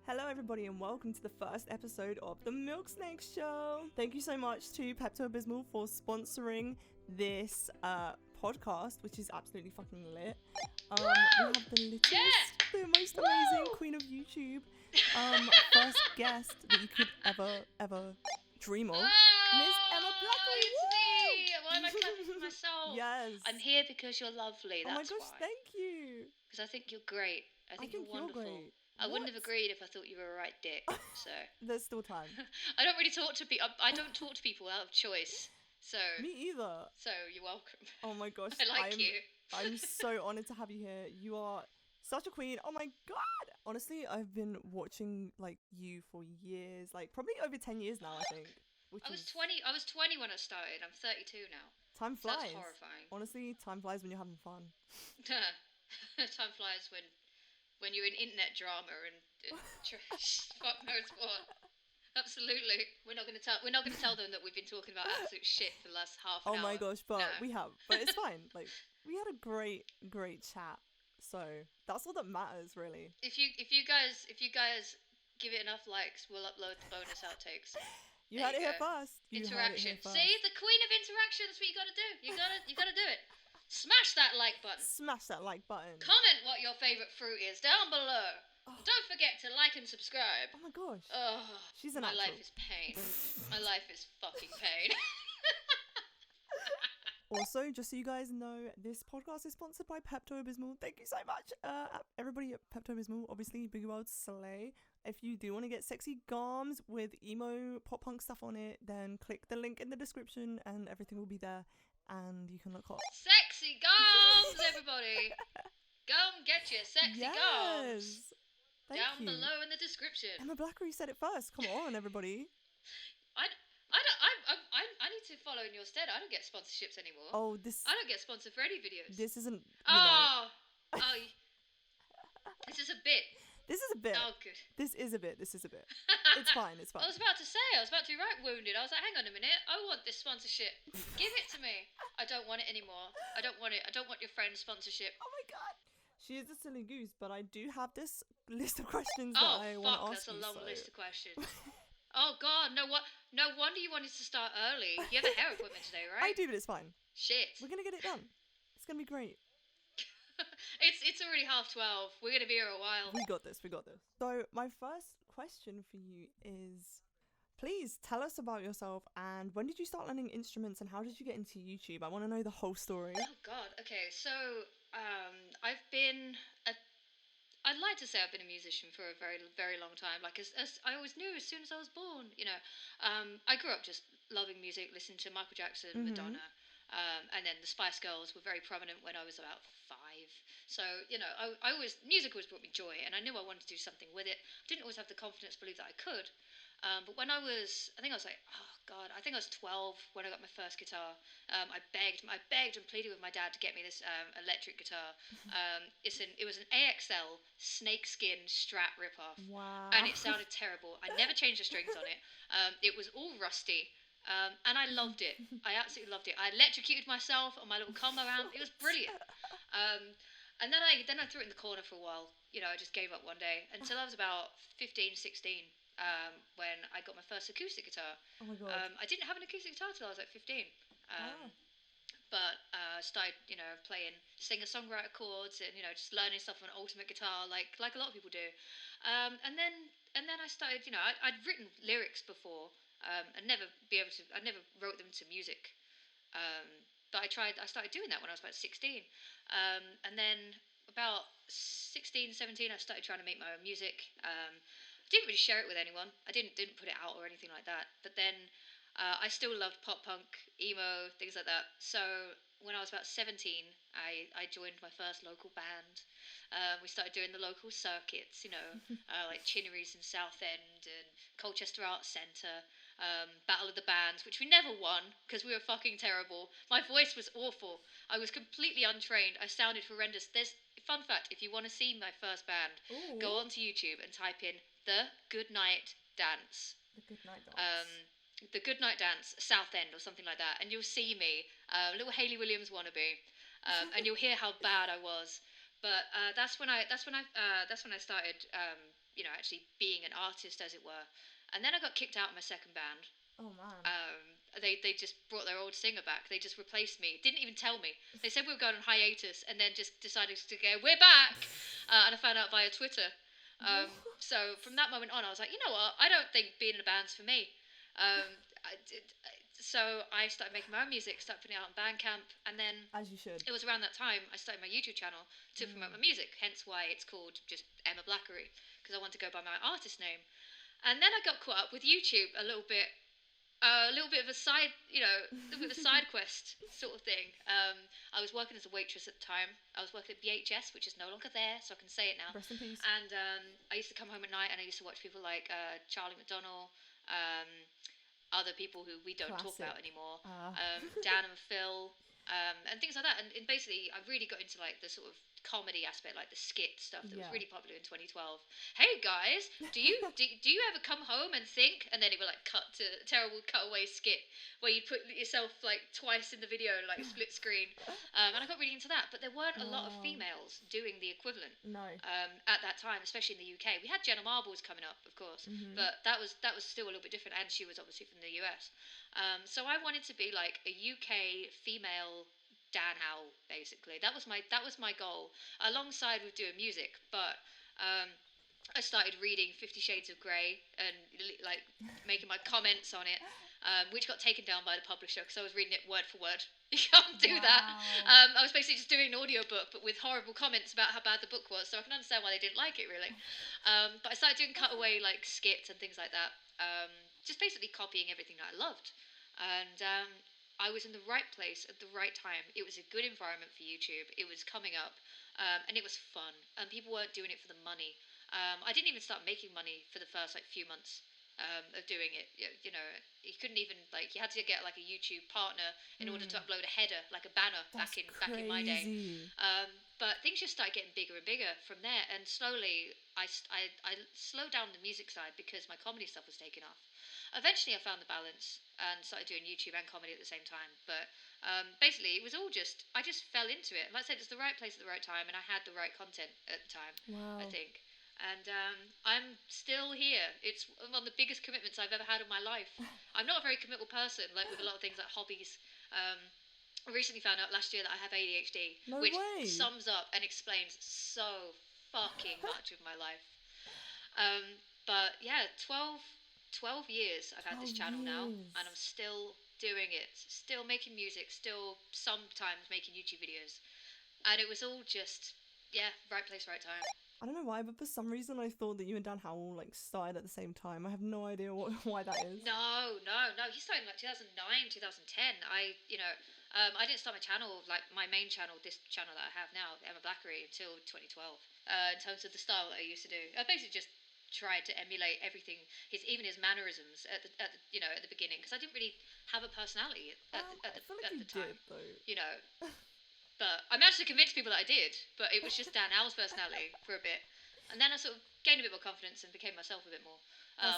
Hello everybody and welcome to the first episode of The Milxnake Show. Thank you so much to Pepto-Bismol for sponsoring this podcast, which is absolutely fucking lit. We have the littlest, the most amazing queen of YouTube, first guest that you could ever dream of, Miss Emma Blackery. It's me! Why am I clapping for myself? Yes. I'm here because you're lovely, that's oh my gosh, why. thank you. Because I think you're great. I think you're wonderful. Great. I wouldn't have agreed if I thought you were a right dick, so... There's still time. I don't really talk to people. I don't talk to people out of choice, so... Me either. So, you're welcome. Oh my gosh. I like you. I'm so honoured to have you here. You are such a queen. Oh my god. Honestly, I've been watching like you for years, like probably over 10 years now, I think. I was 20 when I started. I'm 32 now. Time flies. That's horrifying. Honestly, time flies when you're having fun. Time flies when you're in internet drama and fuck knows what. Absolutely. We're not gonna tell them that we've been talking about absolute shit for the last half an hour. Oh my gosh, but No. we have. But it's fine. Like we had a great chat. So that's all that matters, really. If you guys give it enough likes, we'll upload the bonus outtakes. You heard it here first. Interaction. See, the queen of interaction. That's what you gotta do. You gotta do it. Smash that like button. Smash that like button. Comment what your favourite fruit is down below. Oh. Don't forget to like and subscribe. Oh my gosh. Oh, she's an my actual. life is pain. My life is fucking pain. Also, just so you guys know, this podcast is sponsored by Pepto-Bismol. Thank you so much, everybody at Pepto-Bismol. Obviously, Boogie World slay. If you do want to get sexy garms with emo pop punk stuff on it, then click the link in the description and everything will be there. And you can look hot. Sexy garms, everybody! Go and get your sexy garms. Thank Down you. below in the description. Emma Blackery said it first. Come on, everybody. I need to follow in your stead. I don't get sponsorships anymore. Oh, I don't get sponsored for any videos. This isn't. This is a bit. This is a bit. Oh, good. This is a bit. It's fine. It's fine. I was about to be right wounded. I was like, hang on a minute. I want this sponsorship. Give it to me. I don't want it anymore. I don't want it. I don't want your friend's sponsorship. Oh my god. She is a silly goose, but I do have this list of questions that I want to ask you. That's a long list of questions. Oh god, no wonder you wanted to start early. You have a hair appointment today, right? I do, but it's fine. Shit. We're gonna get it done. It's gonna be great. It's already 12:30. We're gonna be here a while. We got this. So my first question for you is, please tell us about yourself and when did you start learning instruments and how did you get into YouTube? I want to know the whole story. Oh god. Okay, so I'd like to say I've been a musician for a very, very long time. Like as I always knew as soon as I was born. You know, I grew up just loving music, listening to Michael Jackson, Madonna. And then the Spice Girls were very prominent when I was about 5. So, you know, music always brought me joy, and I knew I wanted to do something with it. I didn't always have the confidence to believe that I could. But when I think I was like, oh God, I think I was 12 when I got my first guitar. I begged and pleaded with my dad to get me this electric guitar. It was an AXL snakeskin Strat ripoff. Wow. And it sounded terrible. I never changed the strings on it. It was all rusty. And I loved it. I absolutely loved it. I electrocuted myself on my little combo amp. It was brilliant. And then I threw it in the corner for a while. You know, I just gave up one day until I was about 15, 16, when I got my first acoustic guitar. Oh my god. I didn't have an acoustic guitar till I was like 15. But started, you know, playing singer-songwriter chords and, you know, just learning stuff on ultimate guitar like a lot of people do. And then I started, you know, I'd written lyrics before. I never wrote them to music. But I started doing that when I was about 16. And then about 16, 17, I started trying to make my own music. Didn't really share it with anyone. I didn't put it out or anything like that. But then I still loved pop punk, emo, things like that. So when I was about 17, I joined my first local band. We started doing the local circuits, you know, like Chinnery's in Southend and Colchester Arts Centre. Battle of the Bands, which we never won because we were fucking terrible. My voice was awful. I was completely untrained. I sounded horrendous. Fun fact, if you want to see my first band, go onto YouTube and type in The Good Night Dance. The Good Night Dance. The Good Night Dance, Southend or something like that, and you'll see me, little Hayley Williams wannabe, and you'll hear how bad I was. But that's when I started actually being an artist, as it were. And then I got kicked out of my second band. Oh man. They just brought their old singer back. They just replaced me. Didn't even tell me. They said we were going on hiatus, and then just decided to go, we're back. And I found out via Twitter. So from that moment on, I was like, you know what? I don't think being in a band's for me. So I started making my own music, started putting it out on Bandcamp, and then As you should. it was around that time I started my YouTube channel to promote my music. Hence why it's called just Emma Blackery, because I wanted to go by my artist name. And then I got caught up with YouTube a little bit of a side, a little bit of a side quest sort of thing. I was working as a waitress at the time. I was working at BHS, which is no longer there, so I can say it now. Rest in peace. And I used to come home at night and I used to watch people like Charlie McDonnell, other people who we don't talk about anymore, Dan and Phil, and things like that. And basically, I really got into like the sort of comedy aspect, like the skit stuff that was really popular in 2012. Hey guys, do you ever come home and think, and then it would like cut to a terrible cutaway skit where you'd put yourself like twice in the video, like split screen, and I got really into that. But there weren't a lot of females doing the equivalent. No. At that time, especially in the UK, we had Jenna Marbles coming up, of course, but that was still a little bit different, and she was obviously from the US. So I wanted to be like a UK female Dan Howell, basically. That was my goal, alongside with doing music. But I started reading 50 Shades of Grey and like making my comments on it, which got taken down by the publisher because I was reading it word for word. You can't do that. I was basically just doing an audiobook, but with horrible comments about how bad the book was, so I can understand why they didn't like it, really. But I started doing cutaway like skits and things like that, just basically copying everything that I loved. And I was in the right place at the right time. It was a good environment for YouTube. It was coming up, and it was fun. And people weren't doing it for the money. I didn't even start making money for the first like few months of doing it. You couldn't even you had to get like a YouTube partner in order to upload a header, like a banner. Back in my day. But things just started getting bigger and bigger from there. And slowly, I slowed down the music side because my comedy stuff was taking off. Eventually, I found the balance and started doing YouTube and comedy at the same time. But basically, it was all I just fell into it. Like I said, it's the right place at the right time, and I had the right content at the time, I think. And I'm still here. It's one of the biggest commitments I've ever had in my life. I'm not a very committal person, like with a lot of things like hobbies. I recently found out last year that I have ADHD, which sums up and explains so fucking much of my life. But yeah, 12 years I've had this channel now, and I'm still doing it, still making music, still sometimes making YouTube videos, and it was all just right place, right time. I don't know why, but for some reason I thought that you and Dan Howell like started at the same time. I have no idea why that is. No, he started in like 2009, 2010. I didn't start my channel, like my main channel, this channel that I have now, Emma Blackery, until 2012. In terms of the style that I used to do, I basically just tried to emulate everything, his mannerisms at the beginning, because I didn't really have a personality at the time. But I managed to convince people that I did, but it was just Dan Howell's personality for a bit, and then I sort of gained a bit more confidence and became myself a bit more,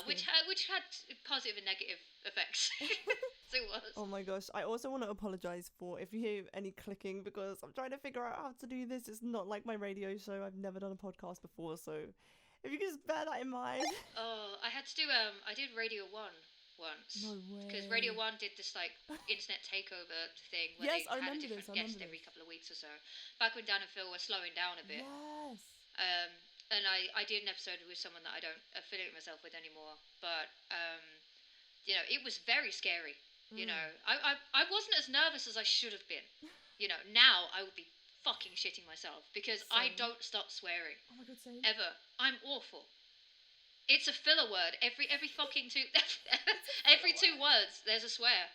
which had positive and negative effects. So it was. Oh my gosh, I also want to apologise for if you hear any clicking, because I'm trying to figure out how to do this. It's not like my radio show. I've never done a podcast before, so if you can just bear that in mind. Oh, I had to do I did Radio 1 once. No way. Because Radio 1 did this like internet takeover thing where they had a different guest every couple of weeks or so. Back when Dan and Phil were slowing down a bit. Yes. And I did an episode with someone that I don't affiliate myself with anymore. But it was very scary. I wasn't as nervous as I should have been. Now I would be fucking shitting myself because I don't stop swearing. Oh my god, same. Ever. I'm awful. It's a filler word. Every fucking every 2 words there's a swear.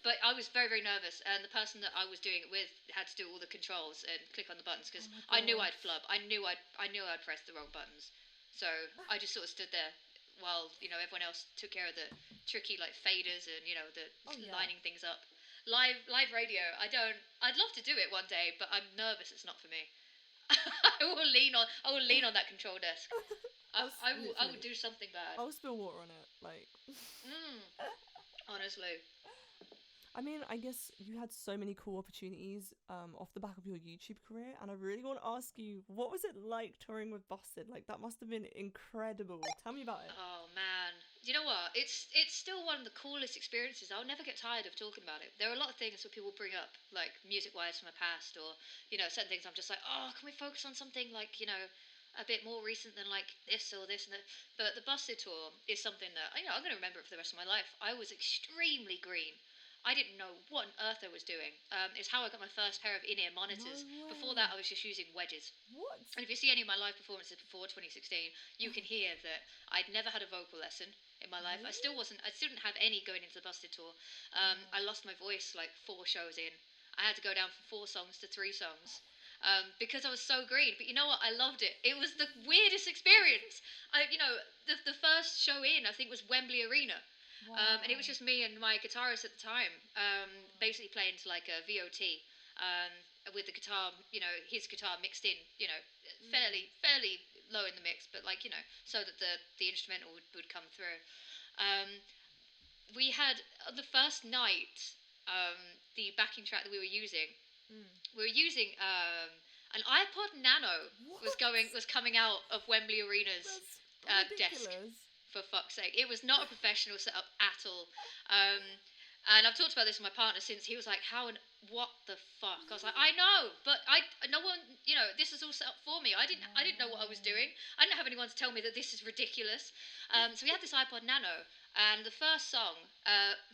But I was very, very nervous, and the person that I was doing it with had to do all the controls and click on the buttons because I knew I'd flub. I knew I'd press the wrong buttons. So I just sort of stood there while everyone else took care of the tricky like faders and lining things up. Live radio. I'd love to do it one day, but I'm nervous. It's not for me. I will lean on that control desk. I will do something bad. I'll spill water on it, like. Honestly. I mean, I guess you had so many cool opportunities off the back of your YouTube career, and I really want to ask you, what was it like touring with Busted? Like, that must have been incredible. Tell me about it. Oh man, you know what? It's still one of the coolest experiences. I'll never get tired of talking about it. There are a lot of things that people bring up, like music-wise from my past, or certain things. I'm just like, oh, can we focus on something like a bit more recent than like this or this and that. But the Busted tour is something that I'm going to remember it for the rest of my life. I was extremely green. I didn't know what on earth I was doing. It's how I got my first pair of in-ear monitors. No Before way. that, I was just using wedges. What? And if you see any of my live performances before 2016, you can hear that I'd never had a vocal lesson in my life. Really? I still didn't have any going into the Busted tour. I lost my voice like 4 shows in. I had to go down from 4 songs to 3 songs. Because I was so green. But you know what? I loved it. It was the weirdest experience. The first show in, I think, was Wembley Arena. Wow. And it was just me and my guitarist at the time, basically playing to like a VOT, with the guitar, his guitar mixed in, fairly low in the mix, but like, so that the instrumental would come through. We had the first night, the backing track that we were using, an iPod Nano was coming out of Wembley Arena's That's desk. ridiculous. For fuck's sake, it was not a professional setup at all. And I've talked about this with my partner since. He was like, what the fuck? I was like, I know, but no one, this is all set up for me. I didn't know what I was doing. I didn't have anyone to tell me that this is ridiculous. So we had this iPod Nano, and the first song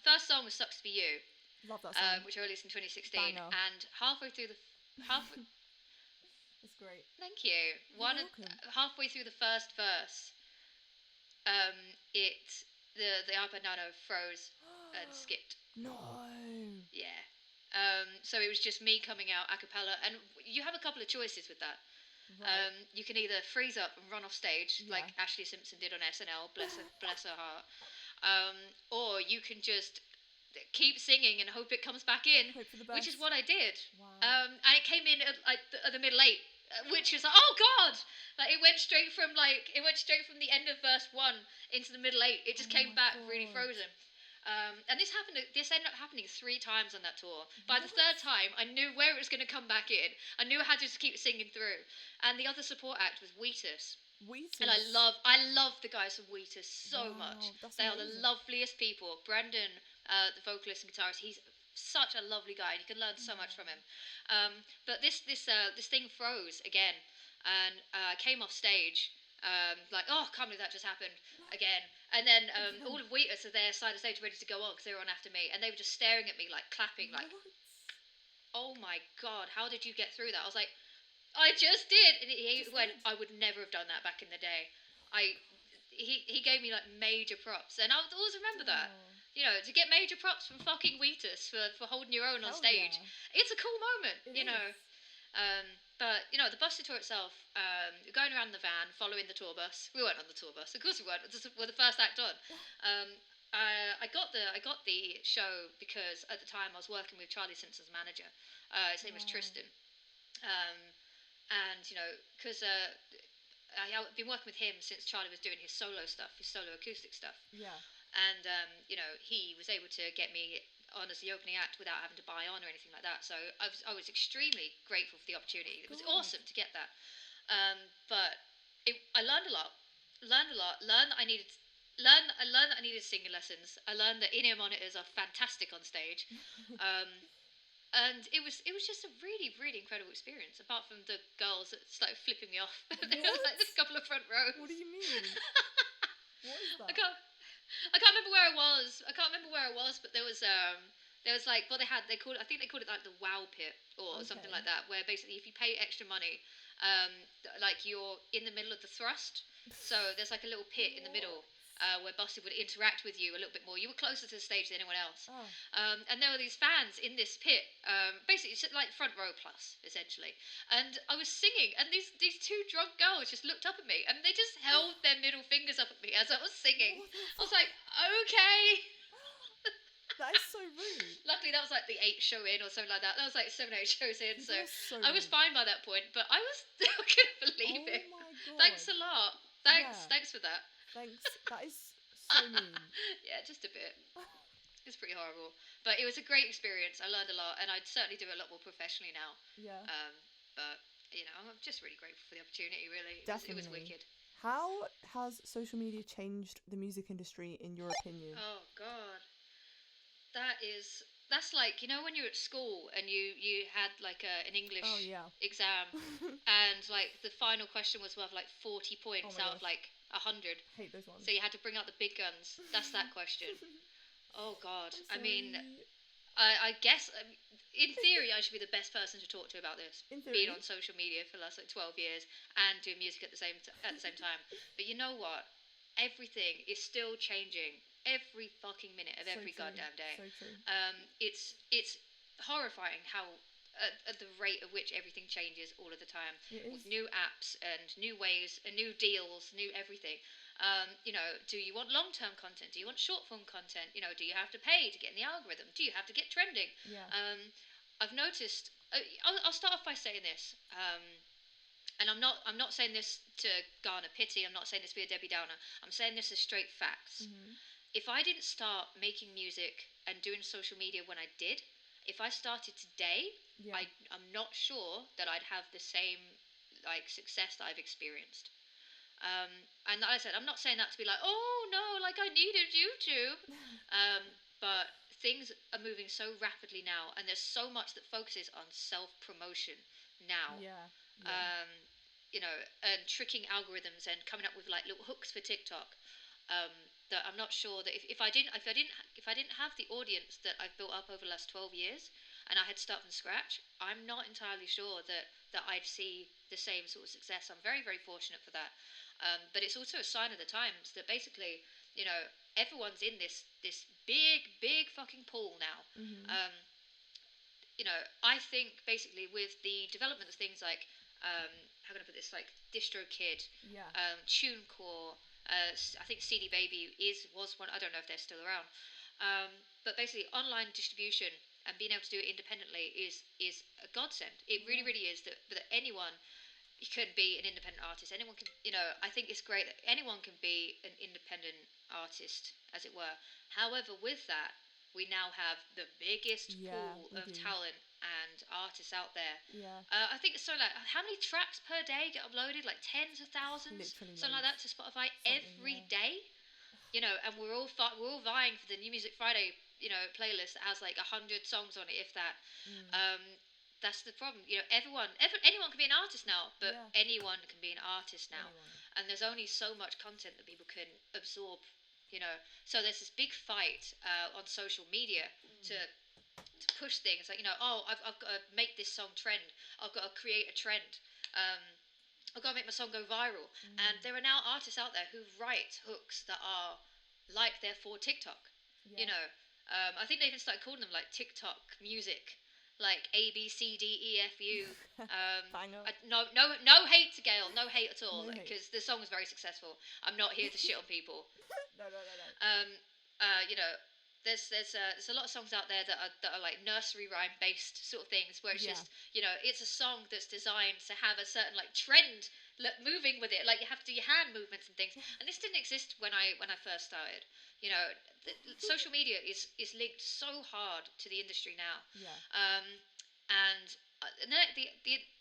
was Sucks to Be You. Love that song. Which I released in 2016. Banger. And halfway through the, That's great. thank you. Halfway through the first verse, the iPod Nano froze and skipped. No. Yeah. So it was just me coming out a cappella, and you have a couple of choices with that. Right. You can either freeze up and run off stage, Yeah. like Ashley Simpson did on SNL, bless her heart, or you can just keep singing and hope it comes back in, Hope for the which is best. what I did. Wow. And it came in at the middle 8, which was like, oh god, like it went straight from the end of verse 1 into the middle 8. It just Oh came my back really God. frozen. And this ended up happening 3 times on that tour. By the 3rd time, I knew where it was going to come back in. I knew I had to just keep singing through. And the other support act was Wheatus. Wheatus. And I love the guys from Wheatus so Wow, much. that's They are the amazing. loveliest people. Brendan, the vocalist and guitarist, he's such a lovely guy, and you can learn so much from him. But this thing froze again, and I came off stage. Like, oh, I can't believe that just happened again. And then all of Wheatus are there side of stage ready to go on because they were on after me, and they were just staring at me like clapping, like, What? oh my god, how did you get through that? I was like, I just did. And he went, I would never have done that back in the day. He gave me like major props, and I'll always remember that. Oh. To get major props from fucking Wheatus for holding your own on Hell stage, yeah. it's a cool moment, It is. But the Busted tour itself, going around the van, following the tour bus. We weren't on the tour bus, of course we weren't. We're the first act on. I got the show because at the time I was working with Charlie Simpson's manager. His name was Wow. Tristan, and because I've been working with him since Charlie was doing his solo stuff, his solo acoustic stuff. Yeah. And he was able to get me on as the opening act without having to buy on or anything like that. So I was extremely grateful for the opportunity. It was Good. awesome to get that. But I learned a lot. Learned that I needed singing lessons. I learned that in-ear monitors are fantastic on stage. And it was just a really, really incredible experience. Apart from the girls that started flipping me off. There was like this couple of front rows. What do you mean? What is that? I can't remember where I was. But there was like what they called it. I think they called it like the wow pit or something Okay. like that. Where basically if you pay extra money, like you're in the middle of the thrust. So there's like a little pit in the middle. Where Busted would interact with you a little bit more. You were closer to the stage than anyone else. Oh. And there were these fans in this pit, basically it's like front row plus, essentially. And I was singing, and these 2 drunk girls just looked up at me, and they just held their middle fingers up at me as I was singing. What the I was like, okay. That is so rude. Luckily, that was like the 8th show in or something like that. That was like 7 or 8 shows in, People so are so I was rude. fine by that point. But I couldn't believe Oh it. my god. Thanks a lot. Yeah. Thanks for that. Thanks. That is so mean. Yeah, just a bit. It's pretty horrible, but it was a great experience. I learned a lot, and I'd certainly do it a lot more professionally now. Yeah. But I'm just really grateful for the opportunity. Really, it was Definitely. wicked. How has social media changed the music industry, in your opinion? Oh God, that's like when you're at school and you had like an Oh English yeah. exam, and like the final question was worth like 40 Oh points my out of gosh. like 100. Hate those ones. So you had to bring out the big guns. That's that question. Oh God. I'm I mean, sorry. I guess in theory I should be the best person to talk to about this. In Being theory. on social media for the last like 12 years and doing music at the same time. But you know what? Everything is still changing every fucking minute of So every true. goddamn day. So true. It's horrifying how at the rate at which everything changes all of the time, It is. with new apps and new ways and new deals, new everything. Do you want long-term content? Do you want short-form content? Do you have to pay to get in the algorithm? Do you have to get trending? Yeah. I've noticed. I'll start off by saying this, and I'm not saying this to garner pity. I'm not saying this to be a Debbie Downer. I'm saying this as straight facts. Mhm. If I didn't start making music and doing social media when I did, if I started today, Yeah. I'm not sure that I'd have the same like success that I've experienced. And like I said, I'm not saying that to be like, oh no, like I needed YouTube. Um, but things are moving so rapidly now, and there's so much that focuses on self promotion now. Yeah. Yeah. Um, and tricking algorithms and coming up with like little hooks for TikTok. Um, that I'm not sure that if I didn't have the audience that I've built up over the last 12 years, and I had to start from scratch, I'm not entirely sure that I'd see the same sort of success. I'm very, very fortunate for that. But it's also a sign of the times that basically, everyone's in this big, big fucking pool now. Mhm. Um, I think basically with the development of things like, how can I put this, like DistroKid, Yeah. TuneCore, I think CD Baby was one. I don't know if they're still around, but basically online distribution and being able to do it independently is a godsend. It really, Yeah. really is that anyone can be an independent artist. Anyone can, I think it's great that anyone can be an independent artist, as it were. However, with that, we now have the biggest Yeah. pool We of do. talent and artists out there. Yeah. I think it's so like how many tracks per day get uploaded? Like tens of thousands, Literally something like loads. that, to Spotify Something. every Yeah. day. And we're all vying for the New Music Friday, playlist that has like 100 songs on it, if that. Mm. Um, that's the problem. Anyone can be an artist now, but Yeah. anyone can be an artist now, Anyone. and there's only so much content that people can absorb. So there's this big fight on social media to push things like, oh, I've got to make this song trend. I've got to create a trend. Um, I've got to make my song go viral. And Mm. there are now artists out there who write hooks that are like they're for TikTok. Yeah. I think they even started calling them like TikTok music, like A B C D E F U. Banger. No hate to Gail, no hate at all, No hate. because the song is very successful. I'm not here to shit on people. No. No. No. No. Um, you know, there's a lot of songs out there that are like nursery rhyme based sort of things, where it's Yeah. just it's a song that's designed to have a certain like trend moving with it, like you have to do your hand movements and things. And this didn't exist when I first started. Social media is linked so hard to the industry now. Yeah. And then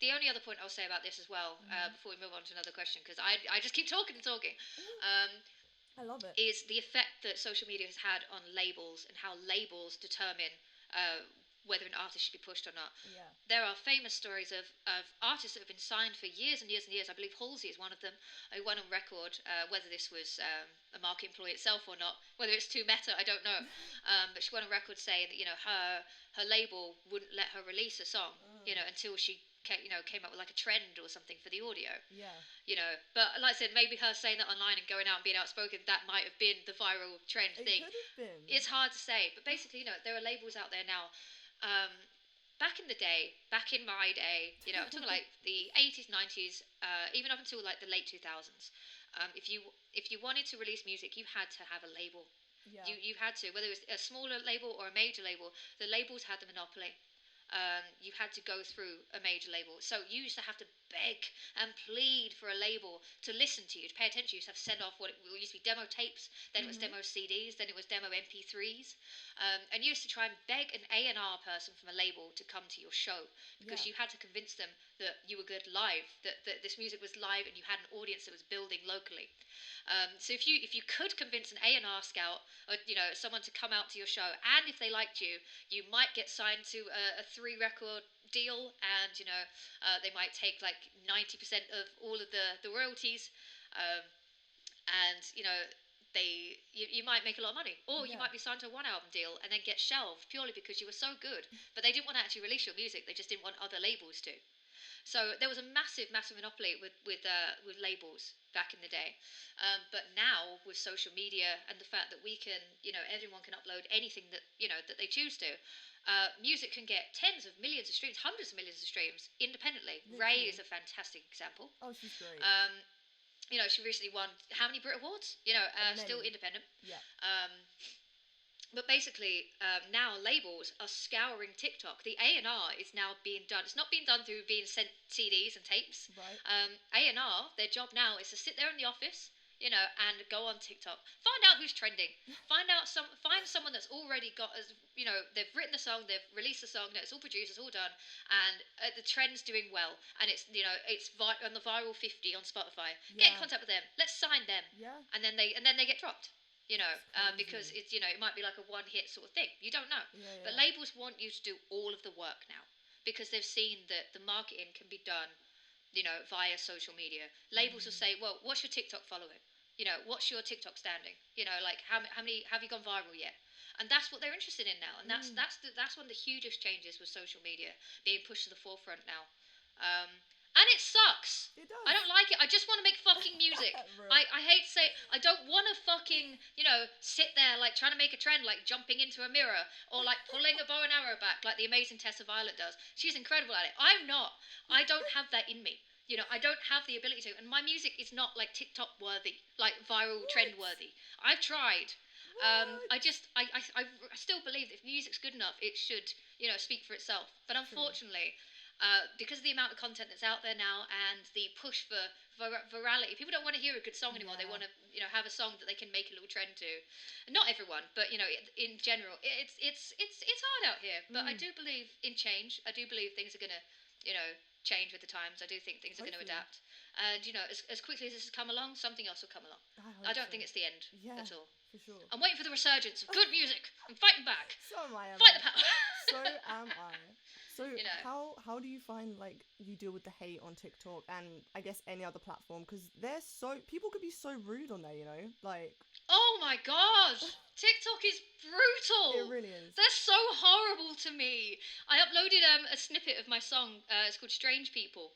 the only other point I'll say about this as well, before we move on to another question, because I just keep talking and talking, I love it. is the effect that social media has had on labels and how labels determine whether an artist should be pushed or not. Yeah. There are famous stories of artists that have been signed for years and years and years. I believe Halsey is one of them, who went on record, whether this was a market employee itself or not, whether it's too meta, I don't know. But she went on record saying that her label wouldn't let her release a song, until she came up with like a trend or something for the audio. Yeah. But like I said, maybe her saying that online and going out and being outspoken, that might have been the viral trend It thing. could have been. It's hard to say, but basically, there are labels out there now. Back in the day, back in my day, I'm talking like the 80s, 90s, even up until like the late 2000s. If you wanted to release music, you had to have a label. Yeah. You had to, whether it was a smaller label or a major label. The labels had the monopoly. You had to go through a major label, so you used to have to beg and plead for a label to listen to you, to pay attention. You used to have to send off what used to be demo tapes, then it was demo CDs, then it was demo MP3s. And you used to try and beg an A&R person from a label to come to your show because you had to convince them that you were good live, that this music was live and you had an audience that was building locally. So if you could convince an A&R scout or someone to come out to your show, and if they liked you, you might get signed to a 3-record deal, and they might take like 90% of all of the royalties, and you might make a lot of money, or you might be signed to a 1-album deal and then get shelved purely because you were so good, but they didn't want to actually release your music. They just didn't want other labels to. So there was a massive monopoly with labels back in the day. But now with social media and the fact that we can, everyone can upload anything that that they choose to. Music can get tens of millions of streams, hundreds of millions of streams independently. Ray is a fantastic example. Oh, she's great. She recently won how many Brit Awards? Still independent. Yeah. But basically, now labels are scouring TikTok. The A&R is now being done. It's not being done through being sent CDs and tapes. Right. A&R, their job now is to sit there in the office, and go on TikTok. Find out who's trending. Find someone that's already got, they've written the song, they've released the song, it's all produced, it's all done, and the trend's doing well, and it's on the viral 50 on Spotify. Get in contact with them. Let's sign them. Yeah. And then they get dropped. Because it's it might be like a one-hit sort of thing. You don't know. Yeah. But labels want you to do all of the work now because they've seen that the marketing can be done, via social media. Labels will say, well, what's your TikTok following? What's your TikTok standing? Like how many have you gone viral yet? And that's what they're interested in now. And that's one of the hugest changes with social media being pushed to the forefront now. And it sucks. It does. I don't like it. I just want to make fucking music. I hate to say it. I don't want to fucking, sit there like trying to make a trend, like jumping into a mirror or like pulling a bow and arrow back like the amazing Tessa Violet does. She's incredible at it. I'm not. I don't have that in me. I don't have the ability to. And my music is not like TikTok worthy, like viral trend worthy. I've tried. I still believe that if music's good enough, it should, speak for itself. But unfortunately, because of the amount of content that's out there now and the push for virality, people don't want to hear a good song anymore. They want to, have a song that they can make a little trend to. Not everyone, but in general, it's hard out here. But I do believe in change. I do believe things are gonna, change with the times. I do think things are going to adapt. And as quickly as this has come along, something else will come along. I don't think it's the end at all. For sure. I'm waiting for the resurgence of good music. I'm fighting back. So am I. Fight the power. So am I. So how do you find like you deal with the hate on TikTok and I guess any other platform, because people could be so rude on there, like. Oh my god, TikTok is brutal. It really is. They're so horrible to me. I uploaded a snippet of my song. It's called Strange People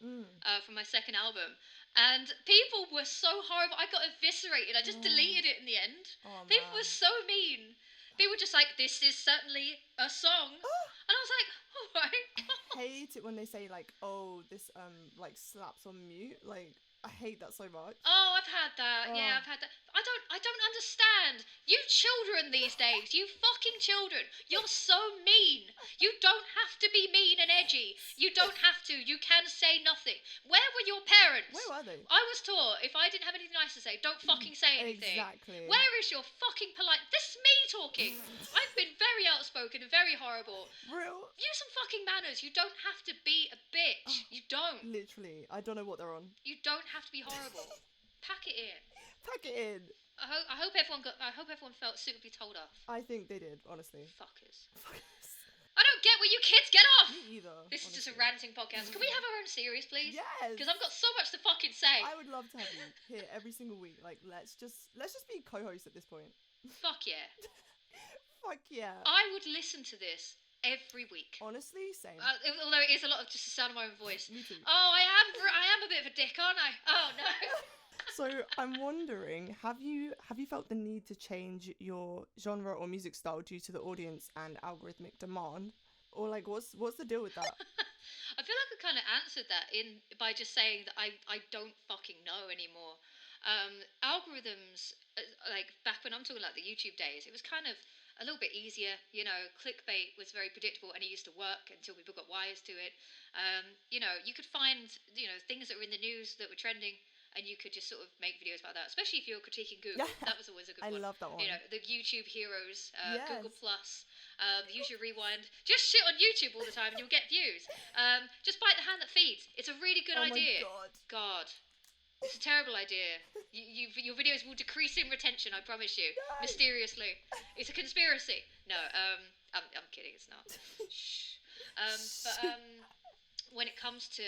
from my second album. And people were so horrible. I got eviscerated. I just deleted it in the end. Oh, people were so mean. People were just like, this is certainly a song. And I was like, oh my god. I hate it when they say like, oh, this like slaps on mute. Like, I hate that so much. Oh, I've had that. Yeah, I've had that. I don't understand. You children these days, you fucking children, you're so mean. You don't have to be mean and edgy. You don't have to. You can say nothing. Where were your parents? Where were they? I was taught if I didn't have anything nice to say, don't fucking say anything. Exactly. Where is your fucking polite? This is me talking. I've been very outspoken and very horrible. Real? Use some fucking manners. You don't have to be a bitch. You don't. Literally, I don't know what they're on. You don't have to be horrible. Pack it in. Pack it in. I hope everyone felt suitably told off. I think they did, honestly. Fuckers. I don't get what you kids get off. Me either. This is just a ranting podcast. Can we have our own series, please? Yes. Because I've got so much to fucking say. I would love to have you here every single week. Like, let's just be co-hosts at this point. Fuck yeah. Fuck yeah. I would listen to this every week. Honestly, same. Although it is a lot of just the sound of my own voice. Me too. Oh, I am a bit of a dick, aren't I? Oh no. So I'm wondering, have you felt the need to change your genre or music style due to the audience and algorithmic demand, or like what's the deal with that? I feel like I kind of answered that by just saying that I don't fucking know anymore. Algorithms, like back when I'm talking like the YouTube days, it was kind of a little bit easier. You know, clickbait was very predictable, and it used to work until people got wires to it. You know, you could find things that were in the news that were trending, and you could just sort of make videos about that. Especially if you're critiquing Google, that was always a good I one. love that one. You know, the YouTube heroes, Yes. Google Plus. Use your rewind. Just shit on YouTube all the time, and you'll get views. Just bite the hand that feeds. It's a really good idea. Oh my God. It's a terrible idea. Your videos will decrease in retention, I promise you. No. Mysteriously. It's a conspiracy. No, I'm kidding, it's not. Shh. When it comes to,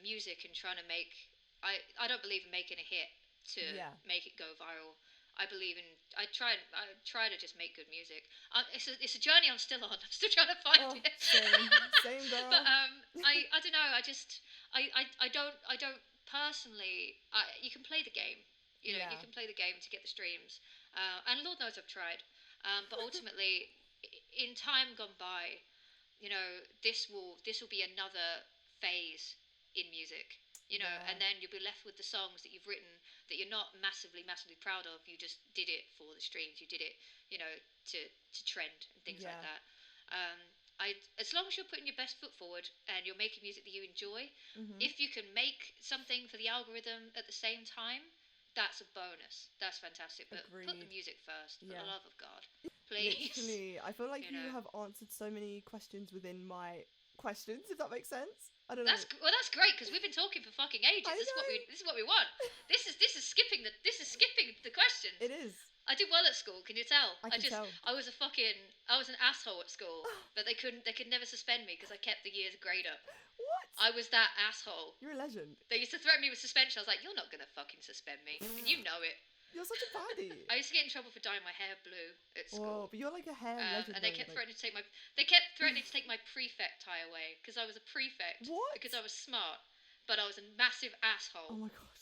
music and trying to make... I don't believe in making a hit to make it go viral. I try to just make good music. It's a journey I'm still on. I'm still trying to find it. Same girl. But I don't know. I don't personally. You can play the game. You can play the game to get the streams. And Lord knows I've tried. But ultimately, in time gone by, this will be another phase in music. And then you'll be left with the songs that you've written that you're not massively proud of. You just did it for the streams. You did it, to trend and things like that. As long as you're putting your best foot forward and you're making music that you enjoy, if you can make something for the algorithm at the same time, that's a bonus. That's fantastic. But put the music first, for the love of God, please. Literally, I feel like you have answered so many questions within my questions, if that makes sense. I don't know. That's great, because we've been talking for fucking ages. This is what we want. This is skipping the questions. It is. I did well at school. Can you tell? I can tell. I was an asshole at school, but they could never suspend me because I kept the year's grade up. What? I was that asshole. You're a legend. They used to threaten me with suspension. I was like, you're not gonna fucking suspend me, and you know it. You're such a baddie. I used to get in trouble for dyeing my hair blue at school. Whoa, but you're like a hair legend. And they kept threatening to take my prefect tie away because I was a prefect. What? Because I was smart, but I was a massive asshole. Oh my god.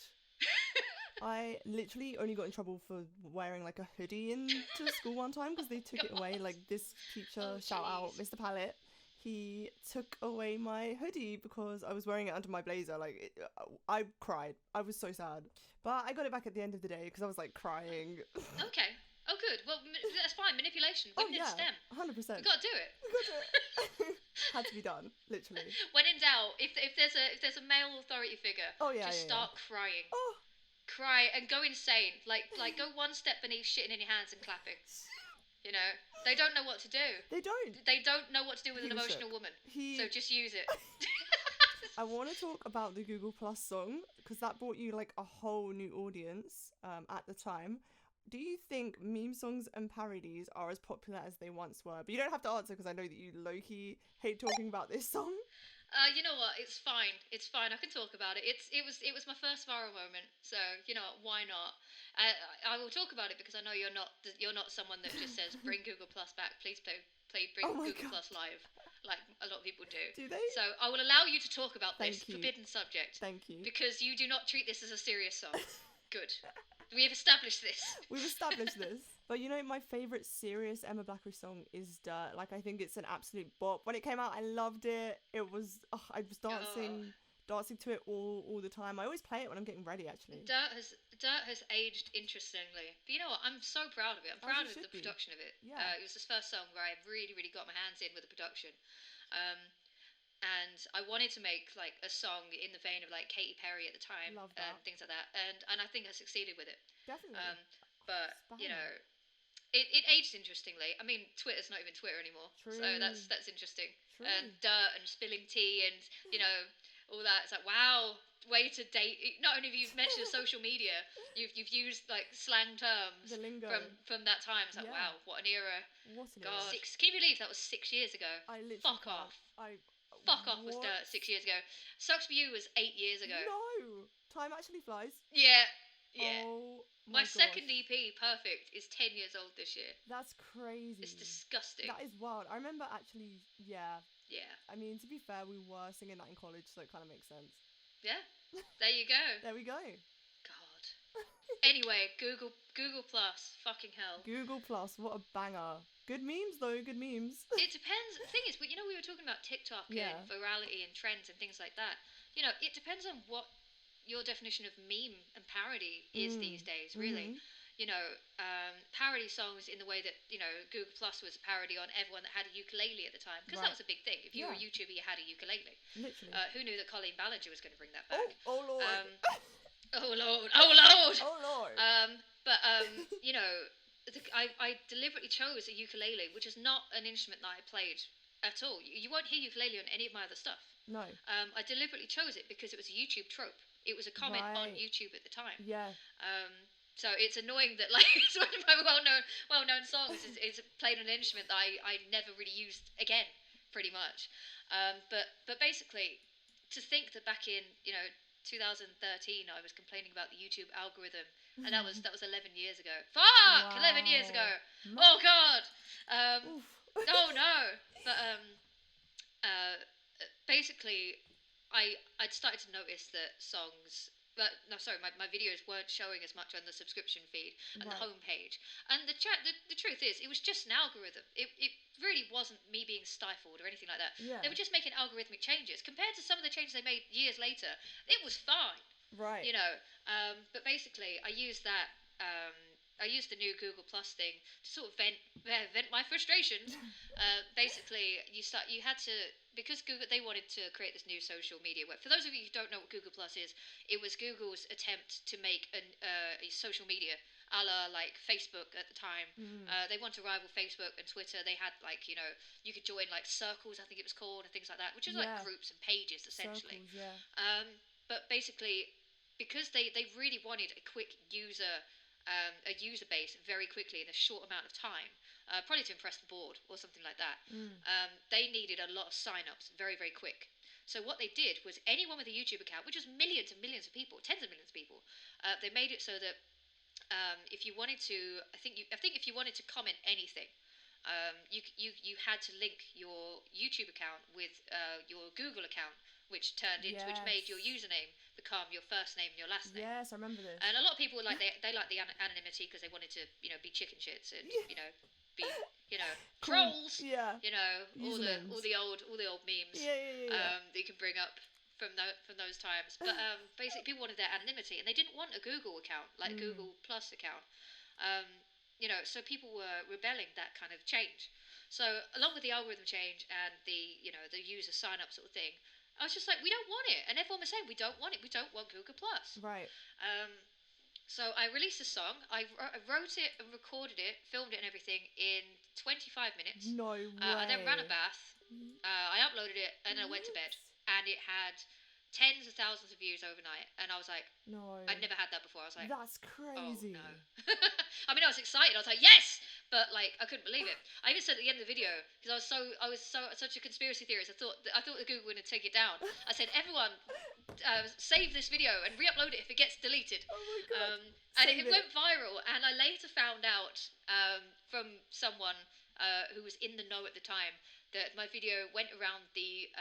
I literally only got in trouble for wearing like a hoodie into school one time because they took it away. Like this teacher, shout out Mr. Pallet, he took away my hoodie because I was wearing it under my blazer. I cried. I was so sad. But I got it back at the end of the day because I was like crying. Okay. Oh, good. Well, that's fine. Manipulation. Women in STEM. 100%. We got to do it. Had to be done, literally. When in doubt, if there's a male authority figure, start crying. Oh. Cry and go insane. Like go one step beneath shitting in your hands and clapping. They don't know what to do. They don't. They don't know what to do with an emotional woman. So just use it. I want to talk about the Google Plus song because that brought you like a whole new audience at the time. Do you think meme songs and parodies are as popular as they once were? But you don't have to answer because I know that you low-key hate talking about this song. You know what? It's fine. It's fine. I can talk about it. It was my first viral moment. So you know what? Why not? I will talk about it because I know you're not someone that just says bring Google Plus back. Please bring Google Plus live, like a lot of people do. Do they? So I will allow you to talk about this forbidden subject. Thank you. Because you do not treat this as a serious song. Good. We have established this. We've established this. But my favourite serious Emma Blackery song is Dirt. Like, I think it's an absolute bop. When it came out, I loved it. I was dancing to it all the time. I always play it when I'm getting ready, actually. Dirt has aged interestingly. But you know what? I'm so proud of it. I'm proud of the production of it. Yeah. It was this first song where I really, really got my hands in with the production. And I wanted to make like a song in the vein of like Katy Perry at the time and things like that. And I think I succeeded with it. Definitely. But it aged interestingly. I mean, Twitter's not even Twitter anymore. True. So that's interesting. True. And dirt and spilling tea and all that. It's like, wow, way to date. Not only have you mentioned social media, you've used like slang terms The lingo. from that time. It's like, wow, what an era. What an God. era. Can you believe that was 6 years ago? Fuck off. Fuck off was Dirt 6 years ago. Sucks for You was 8 years ago. No! Time actually flies. Yeah. Oh my gosh. second EP, Perfect, is 10 years old this year. That's crazy. It's disgusting. That is wild. I remember actually, Yeah. I mean, to be fair, we were singing that in college, so it kind of makes sense. Yeah. There you go. There we go. God. Anyway, Google Plus. Fucking hell. Google Plus, what a banger. Good memes though, good memes. It depends. The thing is, we were talking about TikTok and virality and trends and things like that. It depends on what your definition of meme and parody is these days, really. parody songs in the way that, Google Plus was a parody on everyone that had a ukulele at the time. Because that was a big thing. If you were a YouTuber, you had a ukulele. Literally. Who knew that Colleen Ballinger was going to bring that back? Oh Lord. Oh Lord. Oh Lord. Oh Lord. I deliberately chose a ukulele, which is not an instrument that I played at all. You won't hear ukulele on any of my other stuff. No. I deliberately chose it because it was a YouTube trope. It was a comment on YouTube at the time. Yeah. So it's annoying that it's one of my well-known songs is played on an instrument that I never really used again, pretty much. But basically, to think that back in 2013 I was complaining about the YouTube algorithm, and that was 11 years ago. Fuck, 11 years ago. Oh God. Oh no. But basically, I'd started to notice that songs. But no, sorry, my videos weren't showing as much on the subscription feed and the homepage. And the truth is, it was just an algorithm. It really wasn't me being stifled or anything like that. Yeah. They were just making algorithmic changes. Compared to some of the changes they made years later, it was fine. Right. But basically, I used that. I used the new Google Plus thing to sort of vent my frustrations. Basically, you had to, because Google, they wanted to create this new social media web. For those of you who don't know what Google Plus is, it was Google's attempt to make a social media a la Facebook at the time. They want to rival Facebook and Twitter. They had you could join circles, I think it was called, and things like that, which is groups and pages essentially. Circles, yeah. But basically, because they really wanted a quick user base very quickly in a short amount of time, probably to impress the board or something like that. They needed a lot of sign-ups very, very quick. So what they did was anyone with a YouTube account, which was millions and millions of people, tens of millions of people, they made it so that if you wanted to, I think if you wanted to comment anything, you had to link your YouTube account with your Google account, which made your username become your first name and your last name. Yes, I remember this. And a lot of people they like the anonymity because they wanted to be chicken shits and be trolls. Yeah. All the old memes. Yeah. That you can bring up from those times. But basically, people wanted their anonymity and they didn't want a Google account like Google Plus account. So people were rebelling that kind of change. So along with the algorithm change and the user sign up sort of thing, I was just like, we don't want it, and everyone was saying we don't want it. We don't want Google Plus. Right. So I released a song. I wrote it and recorded it, filmed it and everything in 25 minutes. No way. I then ran a bath. I uploaded it and then I went to bed, and it had tens of thousands of views overnight, and I was like, no, I'd never had that before. I was like, that's crazy. Oh no. I mean, I was excited. I was like, yes, but I couldn't believe it. I even said at the end of the video, because I was such a conspiracy theorist. I thought that Google would take it down. I said, everyone, save this video and re-upload it if it gets deleted. Oh my God. And it went viral, and I later found out from someone who was in the know at the time that my video went around the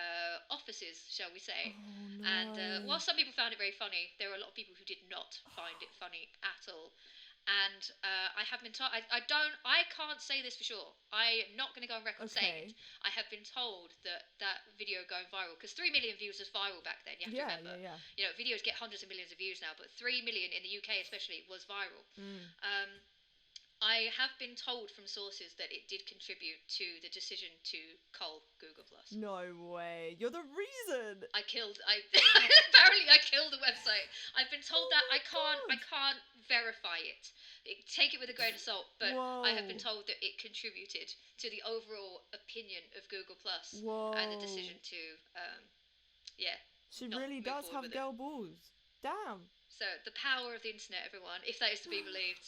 offices, shall we say. Oh, no. And while some people found it very funny, there were a lot of people who did not find it funny at all. And I have been told, I can't say this for sure. I'm not going to go on record saying it. I have been told that video going viral, because 3 million views was viral back then, you have to remember. Yeah. Videos get hundreds of millions of views now, but 3 million in the UK especially was viral. I have been told from sources that it did contribute to the decision to cull Google Plus. No way. You're the reason. Apparently I killed the website. I've been told that I can't verify it. Take it with a grain of salt, but I have been told that it contributed to the overall opinion of Google Plus and the decision to She really does have girl balls. Damn. So the power of the internet, everyone, if that is to be believed,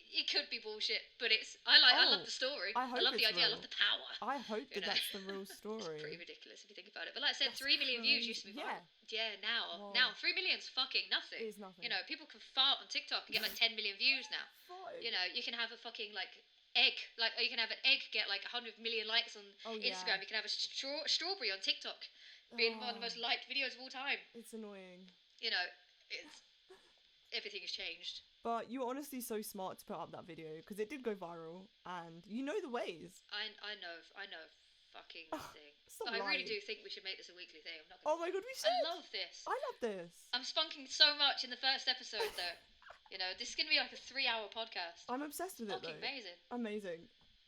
it could be bullshit, but I love the story. I love the idea. Real. I love the power. I hope that's the real story. It's pretty ridiculous if you think about it. But like I said, 3 million views used to be viral. Yeah, now 3 million's fucking nothing. It is nothing. People can fart on TikTok and get 10 million views now. You can have a fucking egg, you can have an egg get 100 million likes on Instagram. You can have a strawberry on TikTok being one of the most liked videos of all time. It's annoying. Everything has changed. But you were honestly so smart to put up that video, because it did go viral, and you know the ways. I know fucking nothing. But I really do think we should make this a weekly thing. I'm not gonna my God, we should. I love this. I love this. I'm spunking so much in the first episode, though. You know, this is gonna be like a 3-hour podcast. I'm obsessed with it Fucking though. amazing. Amazing.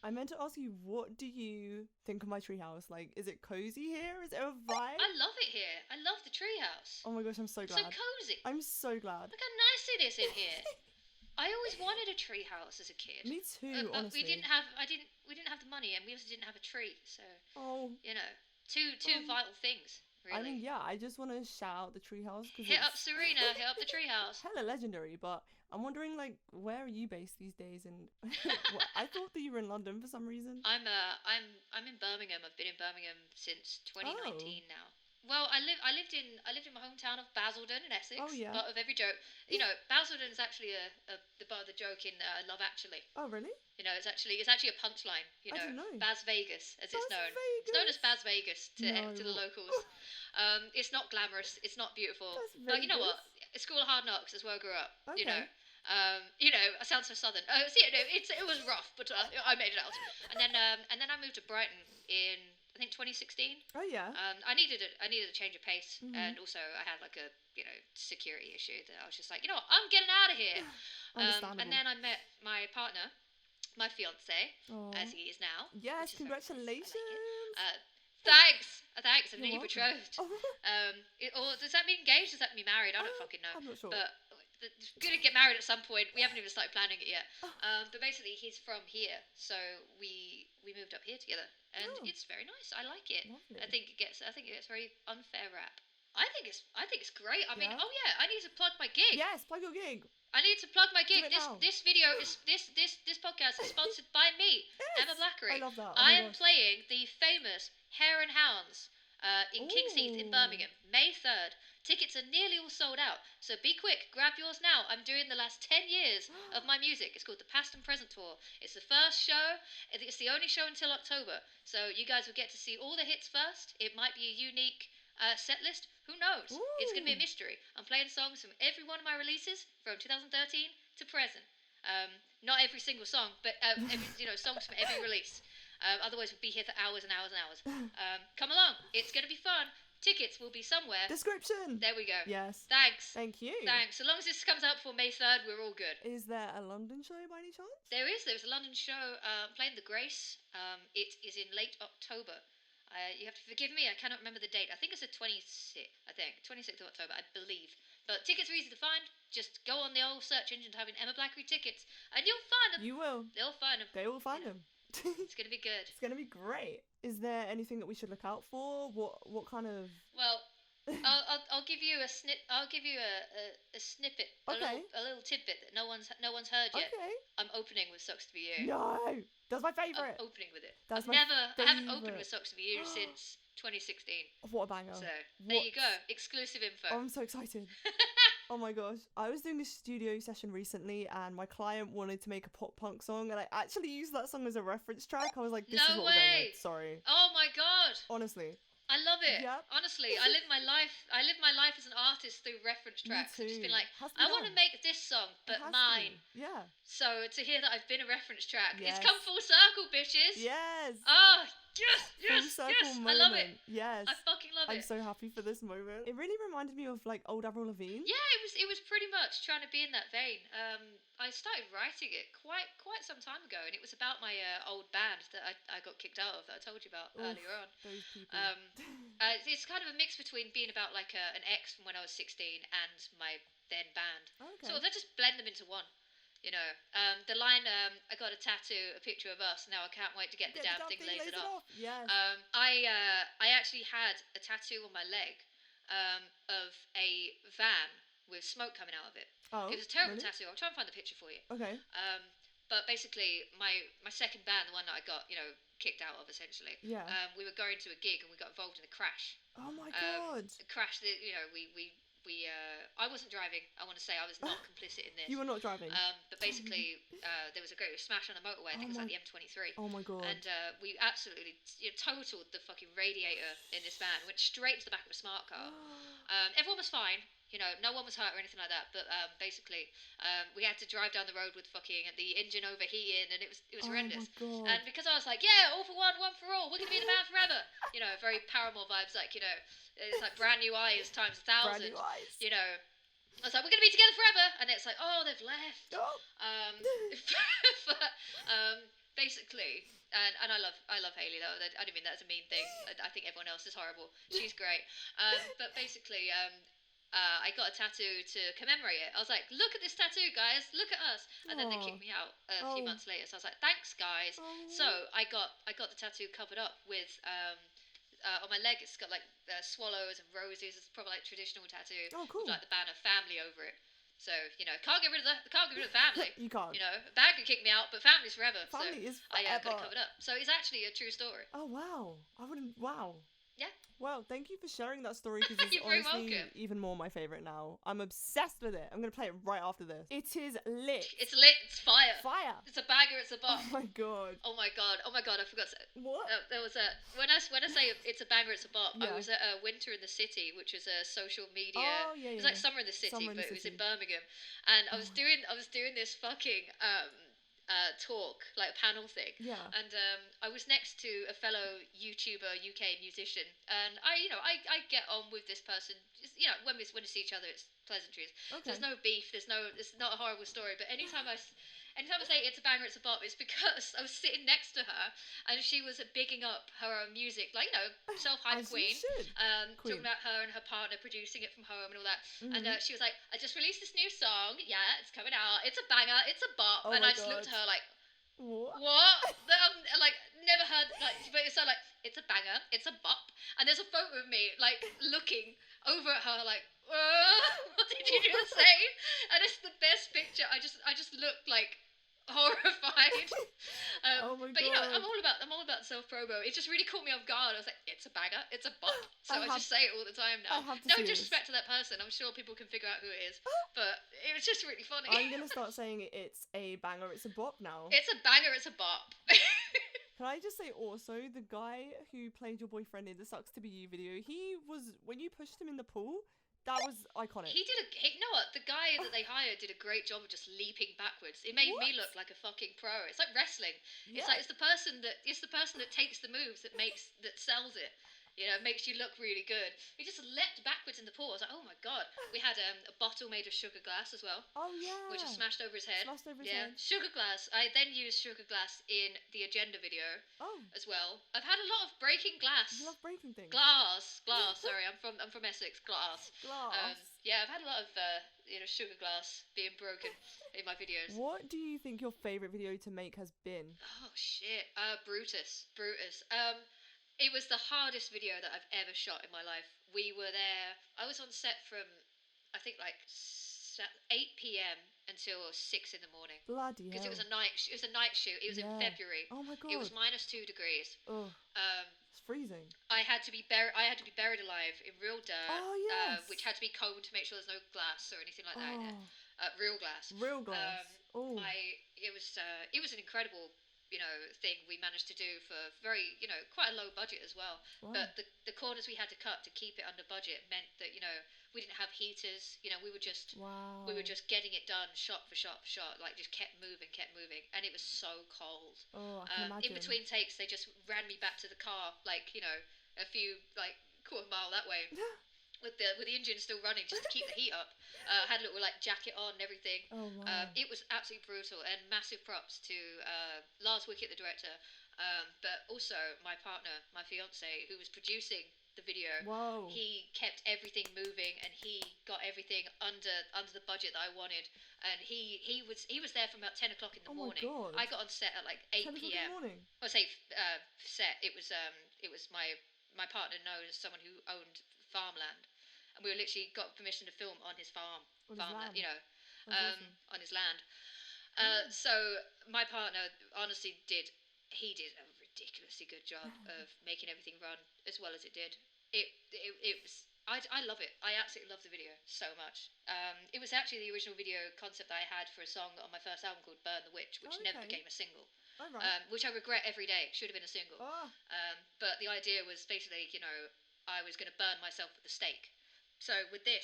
I meant to ask you, what do you think of my treehouse? Like, is it cozy here? Is it a vibe? I love it here. I love the treehouse. Oh my gosh, I'm so So glad. cozy. I'm so glad. Look how nice it is in here. I always wanted a tree house as a kid. Me too, But honestly. we didn't have the money, and we also didn't have a tree. So you know, two vital things. Really. I mean, yeah, I just want to shout out the treehouse because hit up Serena, hit up the treehouse. hella legendary. But I'm wondering, like, where are you based these days? And I thought that you were in London for some reason. I'm in Birmingham. I've been in Birmingham since 2019 now. Well, I lived in my hometown of Basildon in Essex. Oh, yeah. Butt of every joke. You know, Basildon is actually the butt of the joke in Love Actually. Oh, really? You know, it's actually a punchline. You know, I didn't know. Baz Vegas, as it's known. Vegas. It's known as Baz Vegas to No. to the locals. It's not glamorous. It's not beautiful. That's But you know Vegas. what? It's School of Hard Knocks. That's where I grew up. Okay. You know, I sound so southern. So, you know, it was rough, but I made it out. And then I moved to Brighton in I think 2016. Oh, yeah. I needed a change of pace, Mhm. and also I had like a security issue that I was just like, you know what, I'm getting out of here. Understandable. And then I met my partner, my fiance, Aw. as he is now. Yes, which is very nice. I like congratulations. it. Thanks. I'm You're newly welcome. betrothed. Oh, Or does that mean engaged? Does that mean married? I don't fucking know. I'm not sure. But it's gonna get married at some point. We haven't even started planning it yet. But basically, he's from here, so we moved up here together, and Oh. it's very nice. I like it. Lovely. I think it gets very unfair rap. I think it's great. I mean, Yeah? oh yeah, I need to plug my gig. Yes, plug your gig. I need to plug my gig. Do it This now. this video is this podcast is sponsored by me, Emma Yes. Blackery. I love that. Oh I my am gosh. playing the famous Hare and Hounds in King's Heath in Ooh. Birmingham, May 3rd. Tickets are nearly all sold out, so be quick, grab yours now. I'm doing the last 10 years of my music. It's called the Past and Present Tour. It's the first show, it's the only show until October, so you guys will get to see all the hits first. It might be a unique set list. Who knows? It's going to be a Ooh. mystery. I'm playing songs from every one of my releases from 2013 to present. Not every single song, but songs from every release. Otherwise, we'd be here for hours and hours and hours. Come along. It's going to be fun. Tickets will be somewhere. Description. There we go. Yes. Thanks. Thank you. Thanks. So long as this comes out before May 3rd, we're all good. Is there a London show by any chance? There's a London show playing The Grace. It is in late October. You have to forgive me, I cannot remember the date. I think it's the 26th of October, I believe. But tickets are easy to find. Just go on the old search engine, type in Emma Blackery tickets, and you'll find them. You will. They'll find them. They will find Yeah. them. It's gonna be good. It's gonna be great. Is there anything that we should look out for? What kind of? Well, I'll give you a I'll give you a snippet, Okay. a little tidbit that no one's heard yet. Okay. I'm opening with Sucks to Be You. No, that's my I'm favourite. opening with it. That's I my haven't opened favourite. with Sucks to Be You since 2016. What a banger. So there you What- go, exclusive info. I'm so excited. Oh my gosh. I was doing a studio session recently and my client wanted to make a pop punk song and I actually used that song as a reference track. I was like, this No is what we're going way. with. Sorry. Oh my god, Honestly. I love it. Yep. Honestly, I live my life as an artist through reference Me tracks. I've just been too. like, Has to I be want to done. make this song, It but has to mine. be. Yeah. So to hear that I've been a reference track, Yes. it's come full circle, bitches. Yes. Oh, yes, Full yes, circle yes. moment. I love it. Yes. I fucking love I'm it. so happy for this moment. It really reminded me of like old Avril Lavigne. Yeah, it was pretty much trying to be in that vein. I started writing it quite some time ago, and it was about my old band that I got kicked out of that I told you about Oof. earlier on. Those people. It's kind of a mix between being about like an ex from when I was 16 and my then band. Okay. So they just blend them into one. You know, the line, I got a tattoo, a picture of us, now I can't wait to get the damn thing lasered off. Yes. I actually had a tattoo on my leg of a van with smoke coming out of it. Oh, It was a terrible really? tattoo. I'll try and find the picture for you. Okay. But basically, my second band, the one that I got, kicked out of essentially. Yeah. We were going to a gig and we got involved in a crash. Oh my god. A crash that I wasn't driving. I want to say I was not complicit in this. You were not driving. But basically, there was a great smash on the motorway. I think it was like the M23. Oh my god. And we absolutely totaled the fucking radiator in this van. Went straight to the back of a smart car. Everyone was fine. No one was hurt or anything like that. But basically, we had to drive down the road with fucking the engine overheating, and it was horrendous. Oh my god. And because I was like, yeah, all for one, one for all, we're gonna be in the band forever. Very Paramore vibes, like it's like brand new eyes times 1,000. Brand new eyes. I was like, we're gonna be together forever, and it's like, oh, they've left. Oh. Um, but, basically, and I love Hailey though. I don't mean that as a mean thing. I think everyone else is horrible. She's great. But basically, I got a tattoo to commemorate it. I was like, look at this tattoo, guys. Look at us. And then they kicked me out a few months later. So I was like, thanks, guys. So I got the tattoo covered up with on my leg. It's got like swallows and roses. It's probably like traditional tattoo. Oh, cool. With like the banner family over it. So can't get rid of the family. You can't. A bag could kick me out, but family's forever. Family is forever. I got it covered up. So it's actually a true story. Oh wow! I wouldn't. Wow. Yeah. Well, thank you for sharing that story because it's You're very honestly welcome. even more my favorite now. I'm obsessed with it. I'm gonna play it right after this. It is lit. It's lit. It's fire. Fire. It's a bagger. It's a bop. Oh my god. Oh my god. Oh my god. I forgot. What? There was a when I say it's a banger. It's a bop. Yeah. I was at Winter in the City, which was a social media. Oh yeah. It was like Summer in the City, Summer in but the it was in City. Birmingham, and I was doing this fucking talk, like a panel thing. Yeah. And I was next to a fellow YouTuber, UK musician, and I get on with this person. Just, when we see each other, it's pleasantries. Okay. There's no beef. It's not a horrible story. But anytime I say it's a banger, it's a bop, it's because I was sitting next to her and she was bigging up her own music, like, self-hype queen. Talking about her and her partner producing it from home and all that. Mm-hmm. And she was like, I just released this new song. Yeah, it's coming out. It's a banger. It's a bop. Oh and I just looked at her like, what? Like, never heard, like, but it's so like, it's a banger. It's a bop. And there's a photo of me, like, looking over at her like, what did you just say? And it's the best picture. I just looked like horrified. Oh my but god. I'm all about self promo. It just really caught me off guard. I was like, it's a banger, it's a bop. So I just say it all the time now. No disrespect to that person. I'm sure people can figure out who it is. But it was just really funny. I'm gonna start saying it's a banger, it's a bop now. It's a banger, it's a bop. Can I just say also, the guy who played your boyfriend in the Sucks to Be You video, when you pushed him in the pool, that was iconic. You know what? The guy that they hired did a great job of just leaping backwards. It made me look like a fucking pro. It's like wrestling. Yeah. It's the person that takes the moves that sells it. Makes you look really good. He just leapt backwards in the pool. I was like, oh my god. We had a bottle made of sugar glass as well. Oh yeah. Which was smashed over his head. Head. Sugar glass. I then used sugar glass in the agenda video. Oh. As well. I've had a lot of breaking glass. You love breaking things. Glass. Sorry, I'm from Essex. Glass. Yeah, I've had a lot of sugar glass being broken in my videos. What do you think your favorite video to make has been? Oh shit. Brutus. It was the hardest video that I've ever shot in my life. We were there. I was on set from, I think, like 8 p.m. until 6 in the morning. Bloody hell. Because it was a night shoot. It was in February. Oh my god. It was -2 degrees. Oh. It's freezing. I had to be buried alive in real dirt. Oh yes. Which had to be combed to make sure there's no glass or anything like that in it. Real glass. Real glass. It was an incredible thing we managed to do for very, quite a low budget as well. Wow. But the corners we had to cut to keep it under budget meant that, we didn't have heaters. We were just getting it done shot for shot, like just kept moving. And it was so cold. Oh, I can imagine. In between takes, they just ran me back to the car, like, a few, like, quarter mile that way. With the engine still running just to keep the heat up. Had a little like jacket on and everything. Oh, wow. It was absolutely brutal, and massive props to Lars Wickett, the director, but also my partner, my fiance, who was producing the video. Whoa. He kept everything moving, and he got everything under the budget that I wanted. And he was there from about 10 o'clock in the morning. Oh my god. I got on set at like 8 p.m. 10 o'clock in the morning. I say set. It was my partner knows someone who owned farmland, and we literally got permission to film on his farmland, awesome. On his land. So my partner honestly did a ridiculously good job of making everything run as well as it did. It was. I love it. I absolutely love the video so much. It was actually the original video concept that I had for a song on my first album called Burn the Witch, which never became a single. Oh, right. Which I regret every day. It should have been a single. Oh. But the idea was basically, I was going to burn myself at the stake. So with this,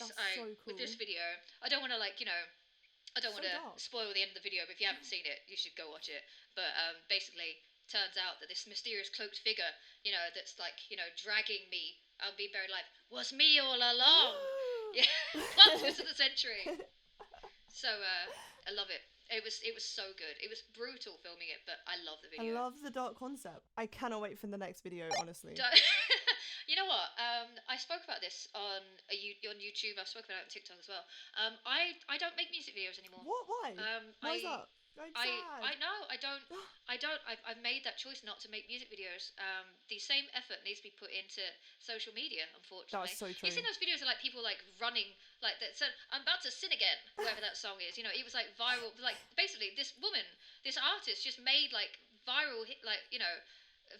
with this video, I don't want to I don't want to spoil the end of the video. But if you haven't seen it, you should go watch it. But basically, turns out that this mysterious cloaked figure, that's like, dragging me, being buried alive, was me all along. Yeah, plot twist of the century. So I love it. It was so good. It was brutal filming it, but I love the I video. love the dark concept. I cannot wait for the next video, honestly. You know what? I spoke about this on YouTube. I've spoken about it on TikTok as well. I don't make music videos anymore. What? Why? Why is that? I'm sad. I know. I don't. I've made that choice not to make music videos. The same effort needs to be put into social media. Unfortunately, That's so true. You see those videos of like people like running like that. Said, "I'm about to sin again." Whoever that song is, it was like viral. Like basically, this woman, this artist, just made like viral hit, like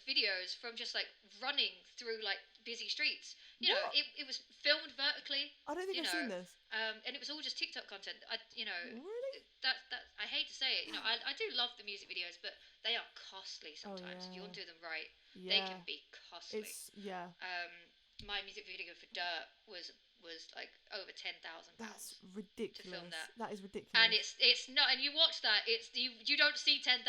videos from just like running through like busy streets. It was filmed vertically. I don't think I've seen this. And it was all just TikTok content. Really? That I hate to say it. I do love the music videos, but they are costly sometimes. If you want to do them right, they can be costly. My music video for Dirt was like over £10,000. That's ridiculous. To film that. That is ridiculous. And it's not. And you watch that. You don't see £10,000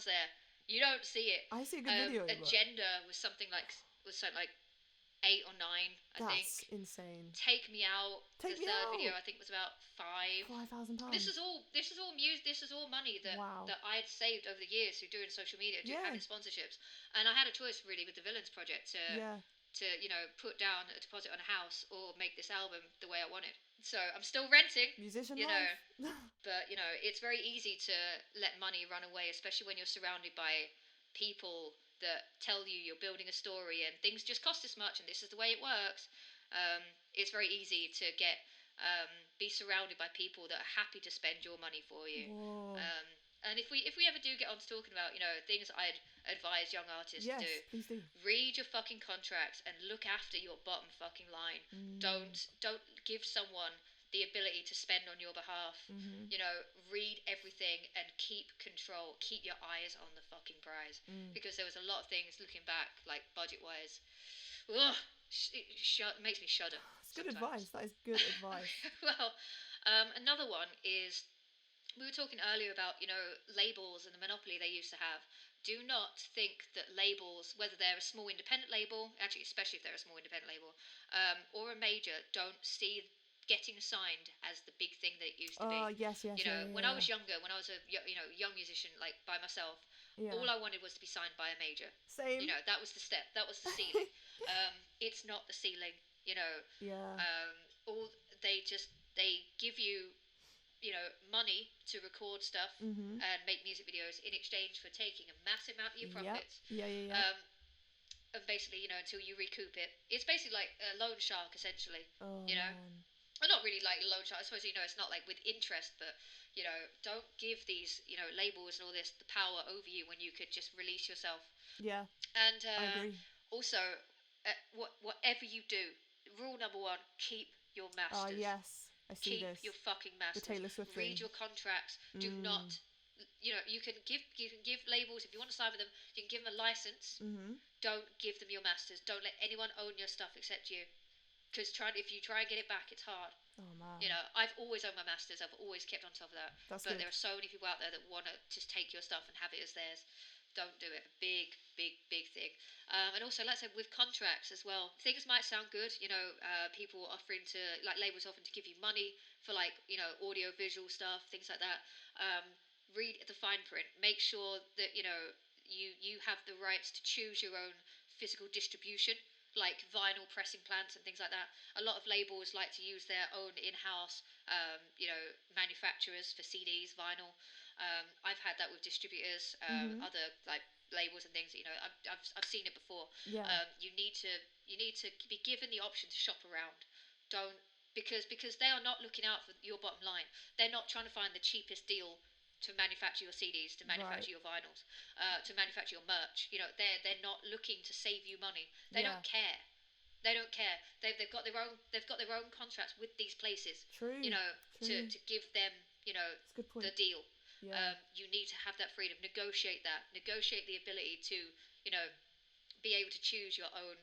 there. You don't see it. I see a good video. Agenda was something like 8 or 9, I think. That's insane. Take Me Out. The third video I think was about £5,000. This is all music. This is all money that I had saved over the years through doing social media, having sponsorships. And I had a choice really with the Villains project to put down a deposit on a house or make this album the way I wanted. So I'm still renting. Musician life. But it's very easy to let money run away, especially when you're surrounded by people that tell you you're building a story and things just cost this much and this is the way it works. It's very easy to be surrounded by people that are happy to spend your money for you. And if we ever do get on to talking about things I'd advise young artists to do, please do. Read your fucking contracts and look after your bottom fucking line. Don't give someone the ability to spend on your behalf. Read everything and keep control. Keep your eyes on the fucking prize. Because there was a lot of things looking back, like budget wise. It makes me shudder. It's good advice. That is good advice. Well, another one is, we were talking earlier about labels and the monopoly they used to have. Do not think that labels, whether they're a small independent label, actually especially if they're a small independent label, or a major, don't see getting signed as the big thing that it used to be. Yes. When I was younger, when I was a young musician like by myself, all I wanted was to be signed by a major. Same. That was the step. That was the ceiling. It's not the ceiling. All they give you money to record stuff and make music videos in exchange for taking a massive amount of your profits. And basically, until you recoup it, it's basically like a loan shark, essentially. Man. Well, not really like a loan shark. I suppose it's not like with interest, but don't give these labels and all this the power over you when you could just release yourself. Yeah. And I agree. Also, whatever you do, rule number 1: keep your masters. Yes. I see keep this. your fucking masters. The Taylor Swift Read thing. your contracts. Do not. You can give labels if you want to sign with them. You can give them a license. Don't give them your masters. Don't let anyone own your stuff except you. Because if you try and get it back, it's hard. Oh man. I've always owned my masters. I've always kept on top of that. But good. There are so many people out there that want to just take your stuff and have it as theirs. Don't do it. Big thing. And also, like I said, with contracts as well, things might sound good. People offering to, like, labels offering to give you money for, like, audio visual stuff, things like that. Read the fine print. Make sure that you have the rights to choose your own physical distribution, like vinyl pressing plants and things like that. A lot of labels like to use their own in-house manufacturers for CDs, vinyl. I've had that with distributors, other like labels and things. I've seen it before. Yeah. You need to be given the option to shop around. Don't because they are not looking out for your bottom line. They're not trying to find the cheapest deal to manufacture your CDs, to manufacture your vinyls, to manufacture your merch. They're not looking to save you money. They don't care. They don't care. They've got their own contracts with these places. True. To give them That's a good point. the deal. Yeah. You need to have that freedom. Negotiate the ability to be able to choose your own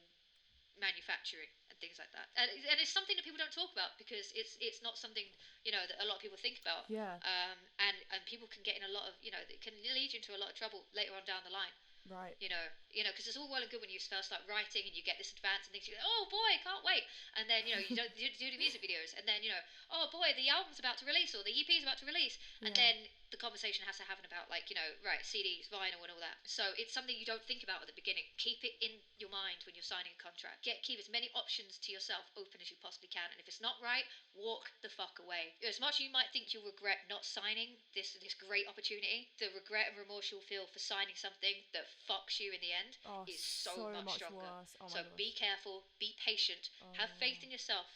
manufacturing and things like that. And it's something that people don't talk about because it's not something that a lot of people think about. Yeah. And people can get in a lot of it can lead you into a lot of trouble later on down the line. Right. Because it's all well and good when you first start writing and you get this advance and things. You go, oh boy, can't wait. And then you don't do the music videos, and then oh boy, the album's about to release or the EP is about to release, and then the conversation has to happen about right, CDs, vinyl, and all that. So it's something you don't think about at the beginning. Keep it in your mind when you're signing a contract. Keep as many options to yourself open as you possibly can, and if it's not right, walk the fuck away. As much as you might think you'll regret not signing this great opportunity, the regret and remorse you'll feel for signing something that fucks you in the end is so much stronger. Worse. Oh so be careful, be patient, have faith in yourself,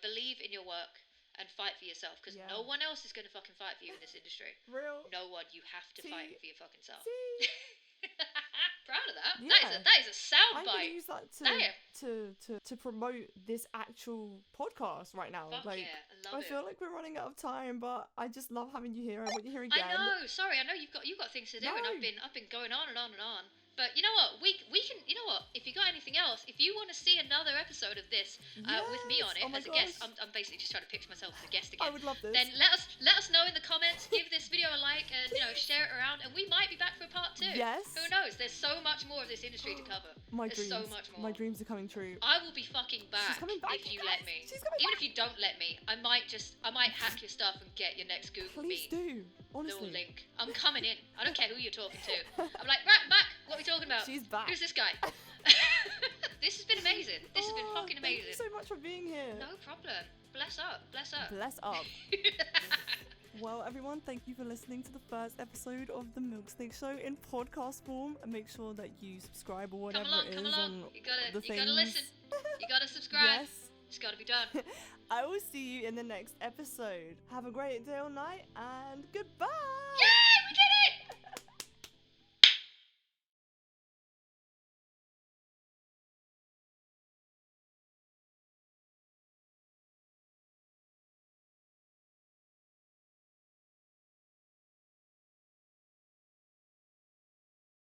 believe in your work and fight for yourself, because no one else is going to fucking fight for you in this industry. Real. No one. You have to fight for your fucking self. Proud of that. Yeah. That is a sound I'm bite. gonna use that to promote this actual podcast right now. Fuck like, yeah, I love it. feel like we're running out of time, but I just love having you here. I want you here again. I know. Sorry, I know you've got things to do, and I've been going on and on and on. But you know what? We can. You know what? If you got anything else, if you want to see another episode of this with me on it as a guest, I'm basically just trying to picture myself as a guest again. I would love this. Then let us know in the comments. Give this video a like, and share it around, and we might be back for part 2. Yes. Who knows? There's so much more of this industry to cover. There's so much more. My dreams are coming true. I will be fucking back. She's coming back if you let me. She's coming Even back. if you don't let me, I might hack your stuff and get your next Google Please Meet. do. Honestly. Little link. I'm coming in. I don't care who you're talking to. I'm like, right, back. What are we talking about? She's back. Who's this guy? This has been amazing. This has been fucking amazing. Thank you so much for being here. No problem. Bless up. Bless up. Bless up. Well, everyone, thank you for listening to the first episode of the Milxnake Show in podcast form. And make sure that you subscribe or whatever it is come along. on You gotta things. listen. You gotta subscribe. Yes. It's gotta be done. I will see you in the next episode. Have a great day or night, and goodbye.